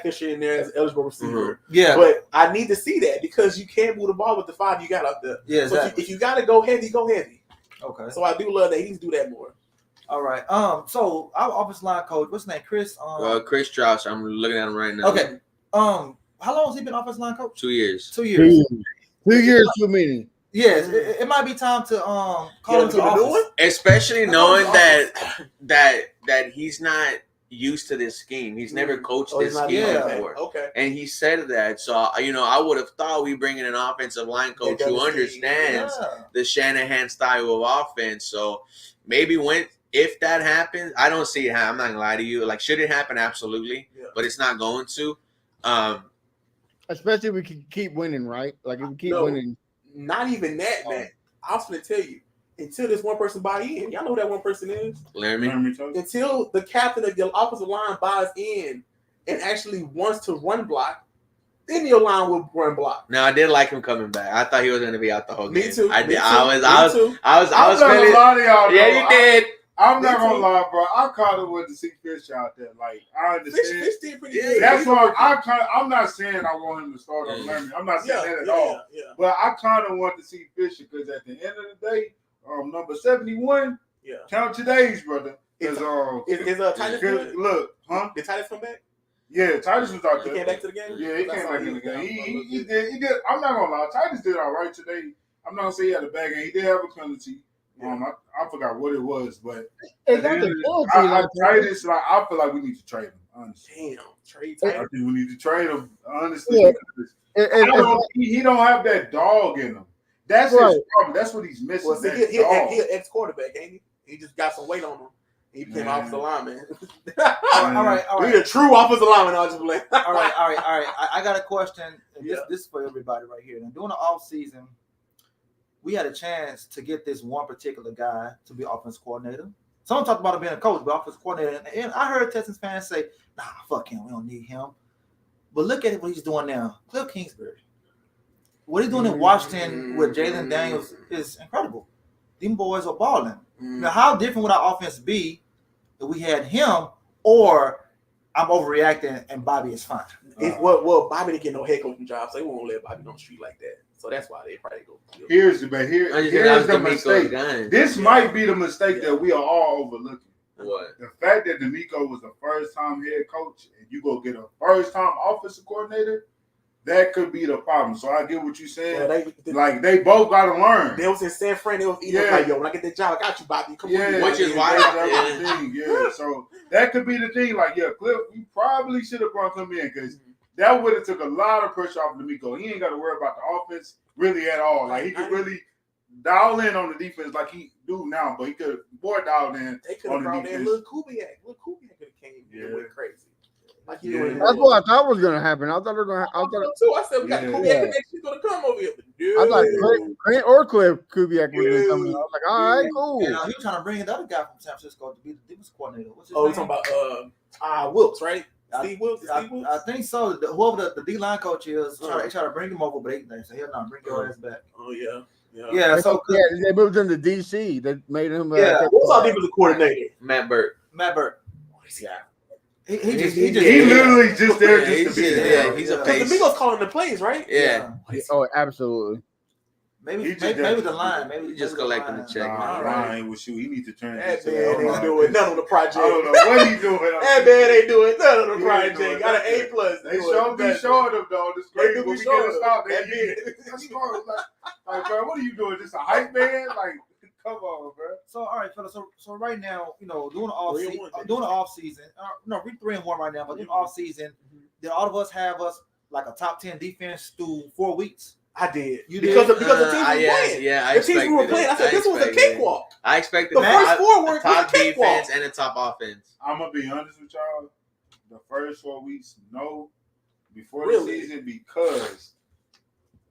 Fisher in there as eligible receiver. Yeah, but I need to see that because you can't move the ball with the 5 you got out there. Yeah, exactly. So if you got to go heavy, go heavy. Okay. So I do love that. He needs to do that more. All right. So our offensive line coach, what's his name? Chris. Chris Strauss. I'm looking at him right now. Okay. How long has he been offensive line coach? 2 years. 2 years. 2 years too many. Yes, it might be time to call him to the office. Especially knowing that he's not used to this scheme. He's never coached this scheme before. Okay. And he said that. So, you know, I would have thought we bring in an offensive line coach who understands the Shanahan style of offense. So maybe if that happens, I don't see it happen. I'm not gonna lie to you. Like, should it happen? Absolutely. Yeah. But it's not going to. Especially if we can keep winning, right? Like if we keep winning. Not even that, man. I was going to tell you, until this one person buy in, y'all know who that one person is? Laramie. Until the captain of your offensive line buys in and actually wants to run block, then your line will run block. No, I did like him coming back. I thought he was going to be out the whole game. Me too. I did. Me too. I was feeling. Yeah, you did. I'm not gonna lie, bro. I caught it with the C Fish out there. Like I understand. Fish did pretty good. That's why I'm not saying I want him to start on Laramie. I'm not saying that at all. Yeah. But I kind of want to see Fisher because at the end of the day, number 71. Yeah. Count your days, brother. Is Titus good? Look, huh? Did Titus come back? Yeah, Titus was out there. He came back to the game. Yeah, he came back in the game. He did. I'm not gonna lie. Titus did all right today. I'm not gonna say he had a bad game. He did have a penalty. I forgot what it was, but it's not the penalty. Titus, I feel like we need to trade him. Honestly. Damn, trade I Titus. think we need to trade him. Honestly, he don't have that dog in him. That's his problem. That's what he's missing. Well, he an ex-quarterback, ain't he? He just got some weight on him. He became offensive lineman. All right. We a true offensive lineman. I just play. All right. I got a question. This is for everybody right here. Now, during the off season, we had a chance to get this one particular guy to be offensive coordinator. Someone talked about him being a coach, but offensive coordinator. And I heard Texans fans say, "Nah, fuck him. We don't need him." But look at what he's doing now. Cliff Kingsbury. What he's doing in Washington with Jalen Daniels is incredible. Them boys are balling. Now, how different would our offense be if we had him or I'm overreacting and Bobby is fine. Well, Bobby didn't get no head coaching job, so they won't let Bobby on the street like that. So that's why they probably go. Here's I just the think that was mistake. DeMeco's gun. This might be the mistake that we are all overlooking. What? The fact that DeMeco was a first-time head coach and you go get a first-time offensive coordinator, that could be the problem. So I get what you're saying. Yeah, they both got to learn. They was in San Fran. They was eating like, yo, when I get that job, I got you, Bobby. Come on, which is why. That's the thing. Yeah, so that could be the thing. Like, yeah, Cliff, we probably should have brought him in because that would have took a lot of pressure off DeMeco. He ain't got to worry about the offense really at all. Like, he could really dial in on the defense like he do now, but he could more dialed in. They could have brought in Lil Kubiak. Lil Kubiak could have came and went crazy. Like That's what I thought was going to happen. I thought they were going to. I said we got Kubiak next. He's going to come over here. I thought Clint or Cliff Kubiak would have been coming. I was like, all right, cool. And he was trying to bring the other guy from San Francisco to be the defense coordinator. What's his you're name? talking about Wilkes, right? Steve Wilkes. I think so. Whoever the D-line coach is, they try to bring him over, but they say, hell no, bring your ass back. Oh, yeah. Yeah, so they moved him to DC. That made him. Who's our defensive coordinator? Matt Burke. Yeah. He literally just there just to be there. He's a Because face. the Migos calling the plays, right? Yeah. Oh, absolutely. Maybe the line. Maybe just collecting the check. Ryan with you. He needs to turn That this man ain't doing none on the project. I don't know what he doing. That man ain't doing none on the He ain't project. doing Got an nothing. A plus. They sure be short of though. This They crazy do when be we short get a of. stop. That Like, bro, what are you doing? Just a hype man? Like, come on, bro. So all right, fellas. So right now, doing the off 3-1, season. We're 3-1 right now, but doing the off season, did all of us have us like a top 10 defense through 4 weeks? I did. You because did? the teams we were playing. Yeah, the teams we were playing. I said this was a cakewalk. I expected The first 4 were a top a cakewalk. defense and a top offense. I'm gonna be honest with y'all. The first 4 weeks, no, before Really? the season because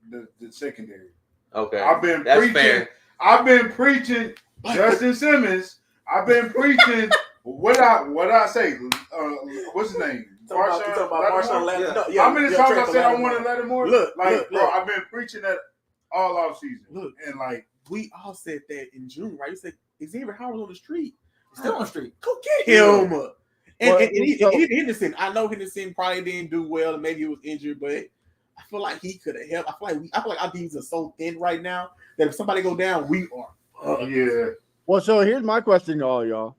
the secondary. Okay, That's preaching. Fair. I've been preaching Justin Simmons. I've been preaching what I say. What's his name? Marshawn Lattimore. How many times I said I wanted Lattimore? Look, bro, I've been preaching that all off season. Look, and like we all said that in June, right? You said Xavier Howard's on the street. Still on the street. Go get him. And Henderson. I know Henderson probably didn't do well, and maybe he was injured, but I feel like he could have helped. I feel like our teams are so thin right now that if somebody go down, we are. yeah. Well, so here's my question to all y'all.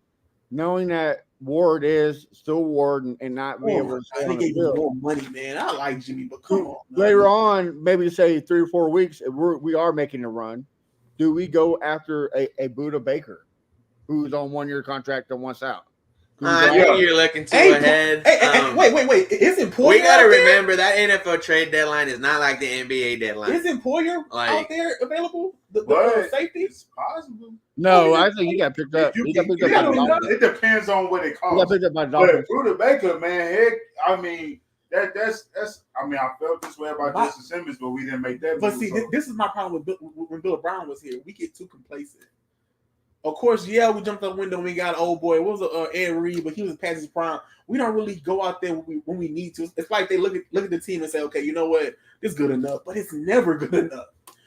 Knowing that Ward is still Ward and not be able to stay on They the gave him field. more money, man. I like Jimmy, but come on. Later on, maybe say 3 or 4 weeks, we are making a run. Do we go after a Buda Baker, who's on 1-year contract and wants out? I think you're looking too ahead. Wait. Is Employer? We got to remember that NFL trade deadline is not like the NBA deadline. Is Employer out there available? The safety? It's possible. No, I think he got picked up. He got picked up by the Dolphins. It depends on what it costs. He got picked up by the Dolphins. But Buda Baker, man, heck, I mean, that's. I mean, I felt this way about Justin Simmons, but we didn't make that. But move, see, so. this is my problem with when Bill Brown was here. We get too complacent. Of course, we jumped out the window and we got an old boy. What was Ed Reed, but he was past his prime. We don't really go out there when we need to. It's like they look at the team and say, okay, you know what? It's good enough, but it's never good enough.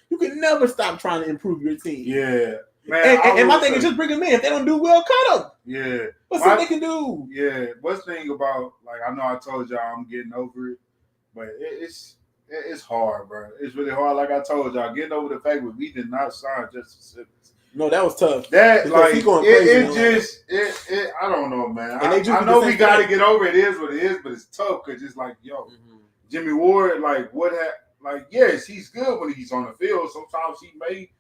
You can never stop trying to improve your team. Yeah. Man, and my thing is just bring them in. If they don't do well, cut them. Yeah. Let's see what they can do. Yeah. What's the thing about, like, I know I told y'all I'm getting over it, but it's hard, bro. It's really hard. Like I told y'all, getting over the fact that we did not sign Justin Simmons. No, that was tough. That because like he going crazy, I don't know, man. And I know we got to get over it. It is what it is, but it's tough because it's like, Jimmy Ward, like yes, he's good when he's on the field. Sometimes he may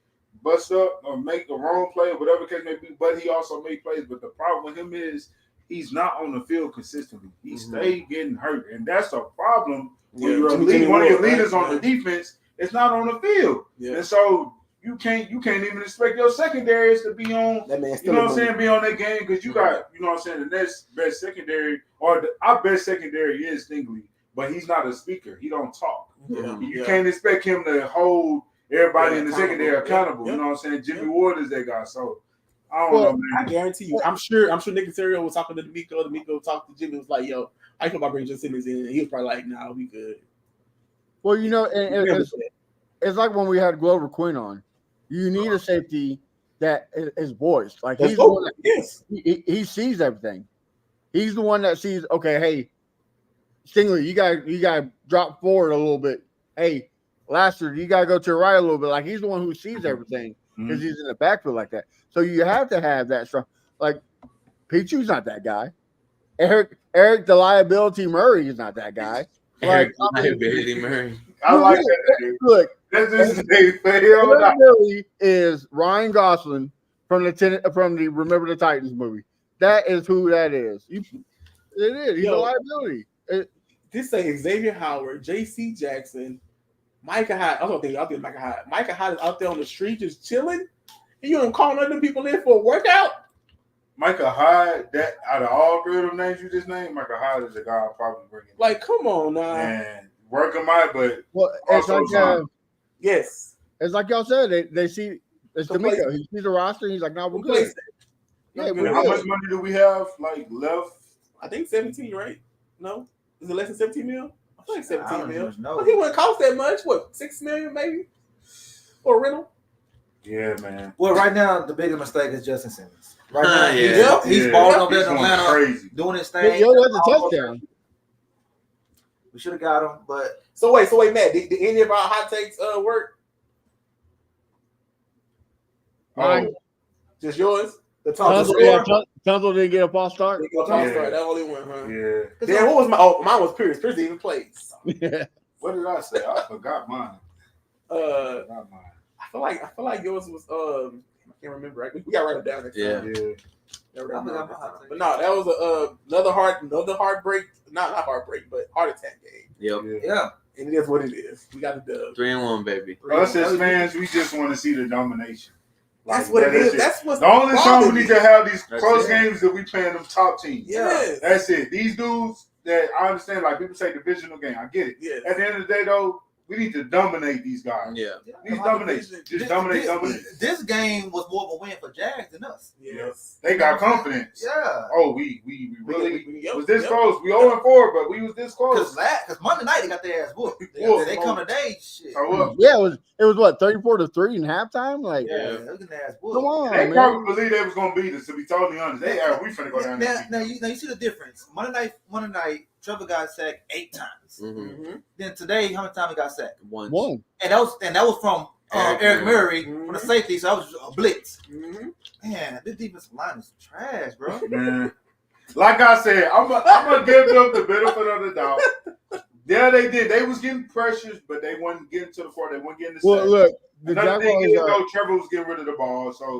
bust up or make the wrong play, whatever the case may be, but he also made plays. But the problem with him is he's not on the field consistently. He stayed getting hurt, and that's a problem when you're one of your leaders on the defense. It's not on the field, and so. You can't even expect your secondaries to be on. That man, you know what I'm saying? Be on that game because you got, you know what I'm saying. The next best secondary, our best secondary is Stingley, but he's not a speaker. He don't talk. You can't expect him to hold everybody in the secondary accountable. You know what I'm saying? Jimmy Ward is that guy. So I don't know, man. I guarantee you. I'm sure Nick Casario was talking to DeMeco. DeMeco talked to Jimmy. Was like, "Yo, I think about bringing Justin Simmons in." And he was probably like, "Nah, we good." Well, it's like when we had Glover Quinn on. You need a safety that is voiced. Like he sees everything. He's the one that sees, okay, hey, Stingley, you got to drop forward a little bit. Hey, Laster, you got to go to the right a little bit. Like, he's the one who sees everything because he's in the backfield like that. So you have to have that strong. Like, Pichu's not that guy. Eric the liability Murray is not that guy. Like, liability Murray. I like that, dude. Look, That's just Eric Murray is Ryan Gosling from the Remember the Titans movie. That is who that is. It is. He's a liability. This say Xavier Howard, J.C. Jackson, Micah Hyde. I don't think Micah Hyde. Micah Hyde is out there on the street just chilling. And you don't call none of them people in for a workout? Micah Hyde, that out of all three of them names you just named, Micah Hyde is the guy I'll probably bring in. Like, come on now. And work him out, but it's yes. It's like y'all said, they see it's D'Amico. He sees the roster and he's like, no, we're good. Yeah, how much money do we have left? I think 17, right? No? Is it less than 17 mil? I think 17 mil. No. But he wouldn't cost that much. What, 6 million maybe? For a rental? Yeah, man. Well, right now the biggest mistake is Justin Simmons. Right now, he's balling up there in Atlanta, crazy, doing his thing. Yo, that's a touchdown. We should have got him, but so wait, Matt, did any of our hot takes work? Just yours? The Tunzel didn't get a false start. That only one, huh? Yeah. Then what was mine was Pierce. Pierce didn't even play. So. What did I say? I forgot mine. I feel like yours was I can't remember. Right? We got to write it down. But no, that was another heartbreak. Not heartbreak, but heart attack game. Yep. Yeah. And it is what it is. We got the dub. 3-1, baby. Us as fans, we just want to see the domination. That's what it is. That's what's the only time we need to have these close it. games that we playing them top teams. Yeah, that's it. These dudes that I understand, like people say divisional game. I get it. Yeah. At the end of the day, though, we need to dominate these guys. Yeah. These dominate. Just dominate. This game was more of a win for Jags than us. Yes. They got confidence. Yeah. Oh, we really was this close. We 0-4, but we was this close. Because Monday night they got their ass whooped. They come today, shit. Yeah, it was what 34-3 in halftime. Like, yeah, they getting their ass whooped. Come on, they man. probably believe they was gonna beat us. To be totally honest, we finna go down. Now you see the difference. Monday night, Trevor got sacked 8 times. Mm-hmm. Then today, how many times he got sacked? One. And that was from Eric Murray from the safety. So that was a blitz. Mm-hmm. Man, this defensive line is trash, bro. Man. Like I said, I'm gonna give them the benefit of the doubt. Yeah, they did. They was getting pressures, but they wasn't getting to the court. They weren't getting the sack. Well, look, the Another thing is, Jaguars though, Trevor was getting rid of the ball. So,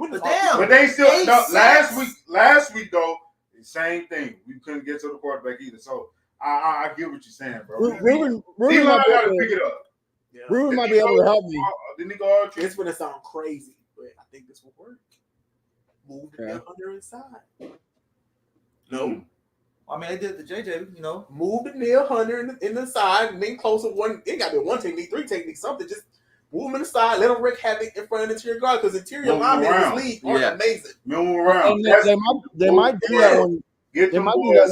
But they still last sacks. week though, same thing. We couldn't get to the quarterback either. So I get what you're saying, bro. Ruben might got to pick it up. Yeah. Ruben might be able to help me. Didn't he go out? It's gonna sound crazy, but I think this will work. Move the nail hunter inside. No. I mean, they did the JJ, you know. Move the nail hunter in the side, and then closer one. It got to be one technique, 3 techniques, something. Just move him in the side, let him wreak havoc in front of the interior guard because interior linemen in this league are amazing. Move around. They might do that when. Get They might do that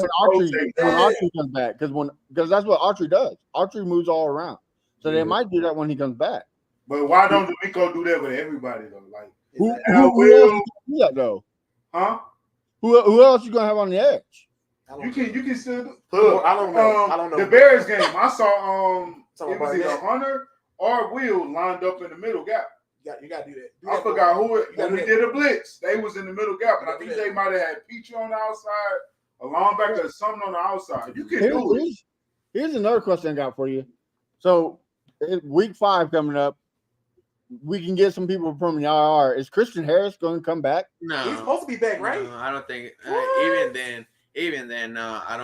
when Archie comes back because that's what Archie does. Archie moves all around, so they might do that when he comes back. But why don't D'Amico do that with everybody though? Like who else do that though? Huh? Who else you gonna have on the edge? You can still look. I don't know. The Bears game, I saw it was either that. Hunter or Will lined up in the middle gap. You got to do that. I forgot who it. When we did a blitz, they was in the middle gap, and I think they might have had Peachy on the outside, a linebacker, or something on the outside. You can do it. Here's another question I got for you. So, week 5 coming up, we can get some people from the IR. Is Christian Harris going to come back? No, he's supposed to be back, right? No, I don't think. Even then, no, I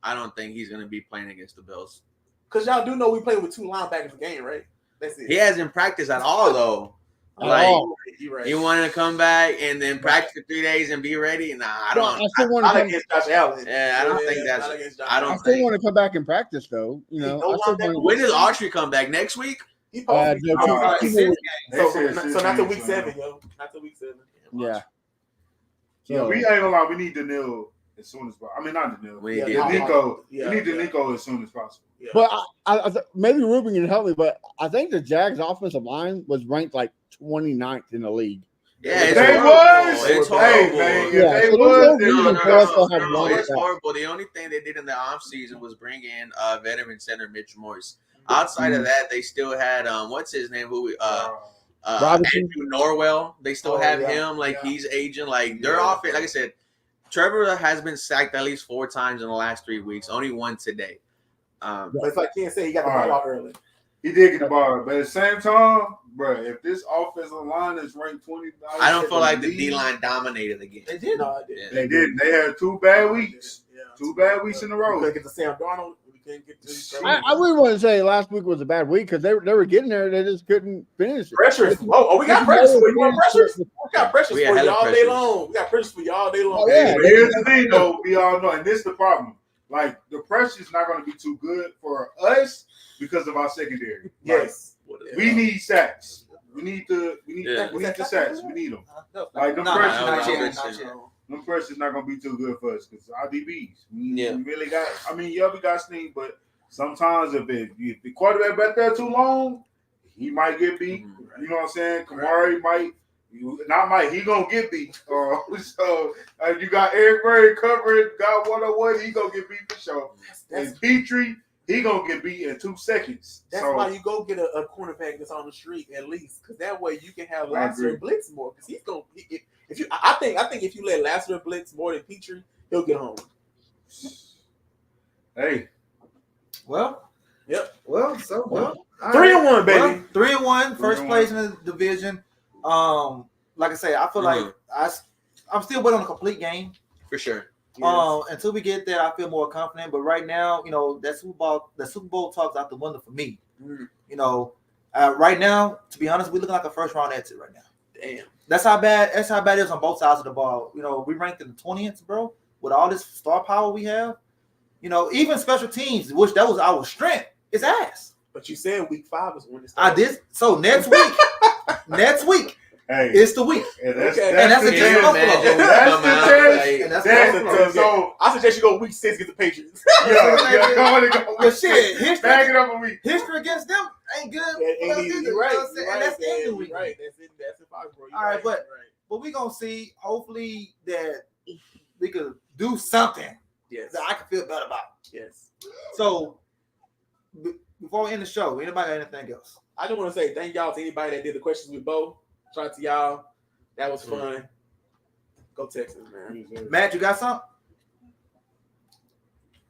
don't think he's going to be playing against the Bills. Because y'all do know we play with 2 linebackers a game, right? That's it. He hasn't practiced at all, though. You're right. You want to come back and then practice for 3 days and be ready? Nah, I don't. I still want to come. Against Josh Allen. Yeah, I don't think that's. I still want to come back and practice, though. You know, when does Autry come back? Next week? So not till week 7, yo. Not till week 7. Yeah. So we ain't gonna lie. We need Daniil as soon as possible. I mean, not Daniil. We need Nico. We need Nico as soon as possible. Yeah. But I maybe Ruben can help me, but I think the Jags offensive line was ranked like 29th in the league. Yeah, If it's they horrible. was, It's hey, horrible. man, if Yeah, they so there's was, no then reason no, for us to have one it's sack. horrible. The only thing they did in the offseason was bring in veteran center Mitch Morse. Outside of that, they still had what's his name? Robinson. Andrew Norwell. They still have him. Like he's aging. Like their offense. Like I said, Trevor has been sacked at least 4 times in the last 3 weeks. Only one today. But it's like Ken said, he got the ball out early. He did get the ball, but at the same time, bro, if this offensive line is ranked 20, I don't feel like the D line dominated the game. They did. No, they did. They did. They had 2 bad weeks. Yeah. 2 bad weeks in a row. We couldn't get to Sam Darnold. We couldn't get to. I wouldn't want to say last week was a bad week because they were getting there. They just couldn't finish it. Pressures. Oh, we got pressures for you. You want pressures? We got pressures We for had you hella all day pressures. long. We got pressures for you all day long. Oh, yeah. But here's the thing, though. We all know, and this is the problem. Like, the pressure is not going to be too good for us because of our secondary. Yes. We need sacks. We need the sacks. We need them. Like, them pressures not going to be too good for us because our DBs. We really got, we got Snead, but sometimes if the quarterback back there too long, he might get beat. You know what I'm saying? Kamari might. He gonna get beat. So you got Eric Murray covering, got 101, he gonna get beat for sure. And Petrie, he gonna get beat in 2 seconds. That's why you go get a cornerback that's on the street at least, because that way you can have Lassiter blitz more. Because he's gonna. I think if you let Lassiter blitz more than Petrie, he'll get home. Hey. Well. Yep. Well. 3-1, baby. 3-1, first place in the division. Like I say, I feel like I'm still waiting on a complete game. For sure. Until we get there, I feel more confident. But right now, that Super Bowl talks out the window for me. Right now, to be honest, we're looking like a first round exit right now. Damn. That's how bad it is on both sides of the ball. We ranked in the 20th, bro, with all this star power we have. Even special teams, which that was our strength, is ass. But you said week 5 is when it starts. I did. So next week. Hey, it's the week. And that's the game. So I suggest you go week 6 against the Patriots. But shit, history, bag it up a week. History against them ain't good. And that's the end of the week. Right. That's in Foxborough. All right, but we gonna see. Hopefully that we could do something. Yes. That I can feel better about. Yes. So before we end the show, anybody got anything else? I just want to say thank y'all to anybody that did the questions with Bo. Shout out to y'all. That was fun. Go Texans, man. Matt, you got something?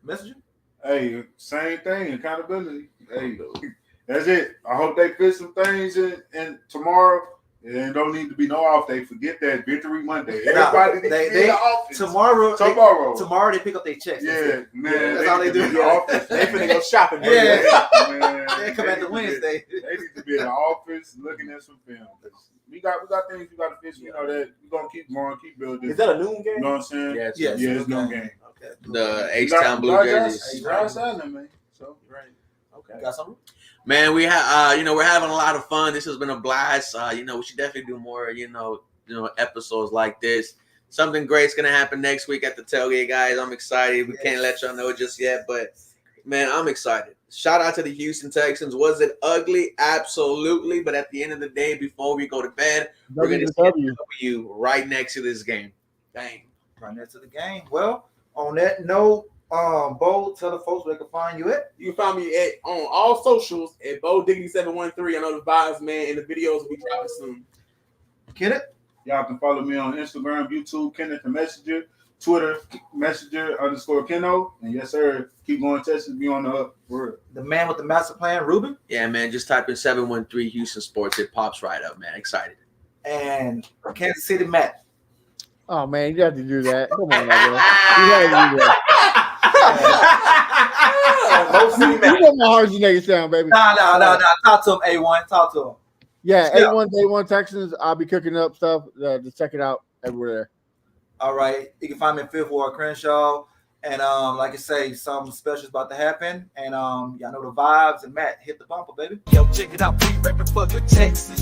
Messenger? Hey, same thing. Accountability. Hey, that's it. I hope they fit some things in tomorrow. And don't need to be no off day. Forget that Victory Monday. Everybody needs to be in the office. Tomorrow they pick up their checks. Yeah, man. That's all they do. They finna go shopping. Yeah. Man. They come back to Wednesday. They need to be in the office looking at some film. We got things we got to fix. You know that we're gonna keep going, keep building. Is that a noon game? You know what I'm saying? Yeah, it's noon game. Okay. The H-Town Blue Jerseys. Man. So right. Okay. Got something? Man, we have we're having a lot of fun. This has been a blast. We should definitely do more, episodes like this. Something great's gonna happen next week at the tailgate, guys. I'm excited. We can't let y'all know just yet, but man, I'm excited. Shout out to the Houston Texans. Was it ugly? Absolutely. But at the end of the day, before we go to bed, we're gonna see you right next to this game. Dang. Right next to the game. Well, on that note, Bo, tell the folks where they can find you at. You can find me on all socials at Bo Diggity 713. I know the vibes, man, and the videos will be dropping soon. Kenneth? Y'all can follow me on Instagram, YouTube, Kenneth the Messenger, Twitter, Messenger_Keno. And yes, sir, keep going, Texas, be on the up. Word. The man with the master plan, Ruben? Yeah, man, just type in 713 Houston Sports. It pops right up, man. Excited. And Kansas City, Matt. Oh, man, you have to do that. Come on, man. You got to do that. You know my heart's nigga sound, baby. No. Talk to him, A1. Talk to him. Yeah, A1 Texans. I'll be cooking up stuff. Just check it out everywhere there. All right. You can find me in Fifth Ward Crenshaw. And like I say, something special is about to happen. And y'all know the vibes. And Matt, hit the bumper, baby. Yo, check it out. We rapping for the Texas.